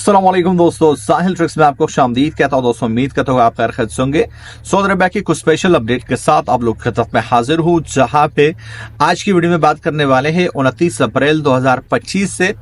अस्सलाम वालेकुम दोस्तों, साहिल ट्रिक्स में आपको खुशामदीद कहता हूं। दोस्तों उम्मीद करता हूं आप खैर खैरियत होंगे। सऊदी अरबिया की कुछ स्पेशल अपडेट के साथ आप लोग की खिदमत में हाजिर हूं, जहां पे आज की वीडियो में बात करने वाले हैं 29 अप्रैल 2025 से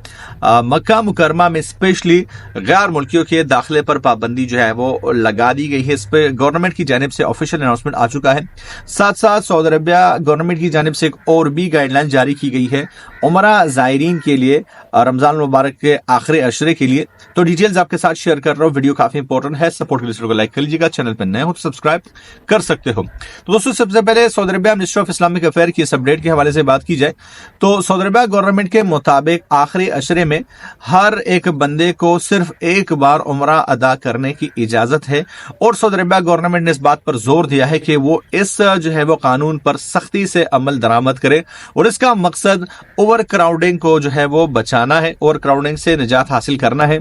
मक्का मुकरमा में स्पेशली गैर मुल्कियों के दाखिले पर पाबंदी जो है वो लगा दी गई है। इस पर गवर्नमेंट की जानिब से ऑफिशियल अनाउंसमेंट आ चुका है। साथ साथ सऊदी अरबिया गवर्नमेंट की जानिब से एक और भी गाइडलाइन जारी की गई है उमरा जायरीन के लिए, रमजान मुबारक के आखिरी अशरे के लिए। तो डिटेल्स आपके साथ शेयर कर रहा हूँ। वीडियो काफी इंपॉर्टेंट है, सपोर्ट के लिए को लाइक कर लीजिएगा, चैनल पर नए हो तो सब्सक्राइब कर सकते हो। तो दोस्तों सबसे पहले Saudi Arabia ministry of Islamic affair की इस अपडेट के हवाले से बात की जाए तो सऊदी अरबिया गवर्नमेंट के मुताबिक आखिरी अशरे में हर एक बंदे को सिर्फ एक बार उमरा अदा करने की इजाजत है। और सऊदी अरबिया गवर्नमेंट ने इस बात पर जोर दिया है कि वो इस जो है वो कानून पर सख्ती से अमल दरामद करे और इसका मकसद ओवर क्राउडिंग को जो है वो बचाना है और क्राउडिंग से निजात हासिल करना है।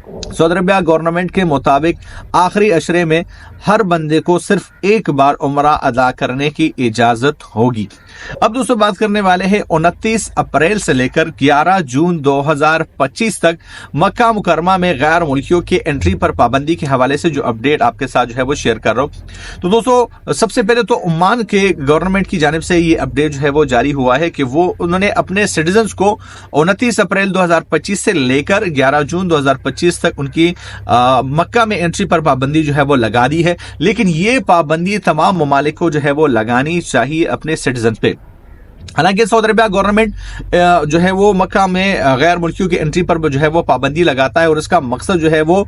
सऊदी अरबिया गवर्नमेंट के मुताबिक आखिरी अशरे में हर बंदे को सिर्फ एक बार उमरा अदा करने की इजाजत होगी। अब दोस्तों बात करने वाले हैं 29 अप्रैल से लेकर 11 जून 2025 तक मक्का मुकरमा में गैर मुल्कियों की एंट्री पर पाबंदी के हवाले से जो अपडेट आपके साथ जो है वो शेयर कर रहा हूं। तो दोस्तों सबसे पहले तो ओमान के गवर्नमेंट की जानिब से ये अपडेट जो है वो जारी हुआ है कि वो उन्होंने अपने सिटीजन्स को 29 अप्रैल 2025 से लेकर 11 जून 2025 तक उनकी मक्का में एंट्री पर पाबंदी जो है वो लगा दी है। लेकिन ये पाबंदी तमाम ममालिक को जो है वो लगानी चाहिए अपने सिटीजन पे। हालांकि सऊदी अरबिया गवर्नमेंट जो है वो मक्का में गैर मुल्कियों की एंट्री पर जो है वो पाबंदी लगाता है और इसका मकसद जो है वो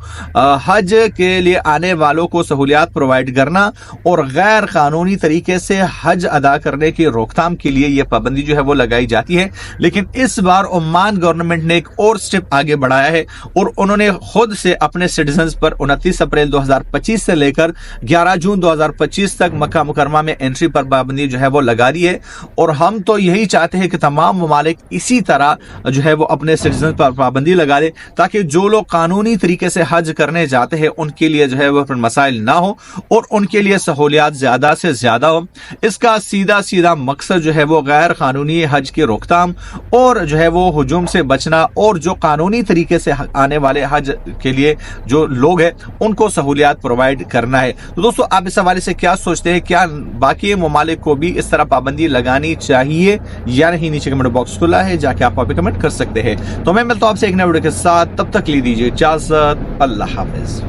हज के लिए आने वालों को सहूलियात प्रोवाइड करना और गैर कानूनी तरीके से हज अदा करने की रोकथाम के लिए यह पाबंदी जो है वो लगाई जाती है। लेकिन इस बार ओमान गवर्नमेंट ने एक और स्टेप आगे बढ़ाया है और उन्होंने खुद से अपने सिटीजन्स पर 29 अप्रैल 2025 से लेकर 11 जून 2025 तक मक्का मुकरमा में एंट्री पर पाबंदी जो है वो लगा दी है। और हम तो यही चाहते हैं कि तमाम ममालिक इसी तरह जो है वो अपने सिटीजन पर पाबंदी लगा दे ताकि जो लोग कानूनी तरीके से हज करने जाते हैं उनके लिए जो है वो फिर मसाइल ना हो और उनके लिए सहूलियात ज्यादा से ज्यादा हो। इसका सीधा सीधा मकसद जो है वो गैर कानूनी हज की रोकथाम और जो है वो हुजूम से बचना और जो कानूनी तरीके से आने वाले हज के लिए जो लोग हैं उनको सहूलियात प्रोवाइड करना है। तो दोस्तों आप इस हवाले से क्या सोचते हैं, क्या बाकी ममालिक को भी इस तरह पाबंदी लगानी चाहिए या नहीं? नीचे कमेंट बॉक्स खुला है, जाके आप वहां पे कमेंट कर सकते हैं। तो मैं मिलता हूं आपसे एक नए वीडियो के साथ, तब तक ले दीजिए इजाजत। अल्लाह हाफिज।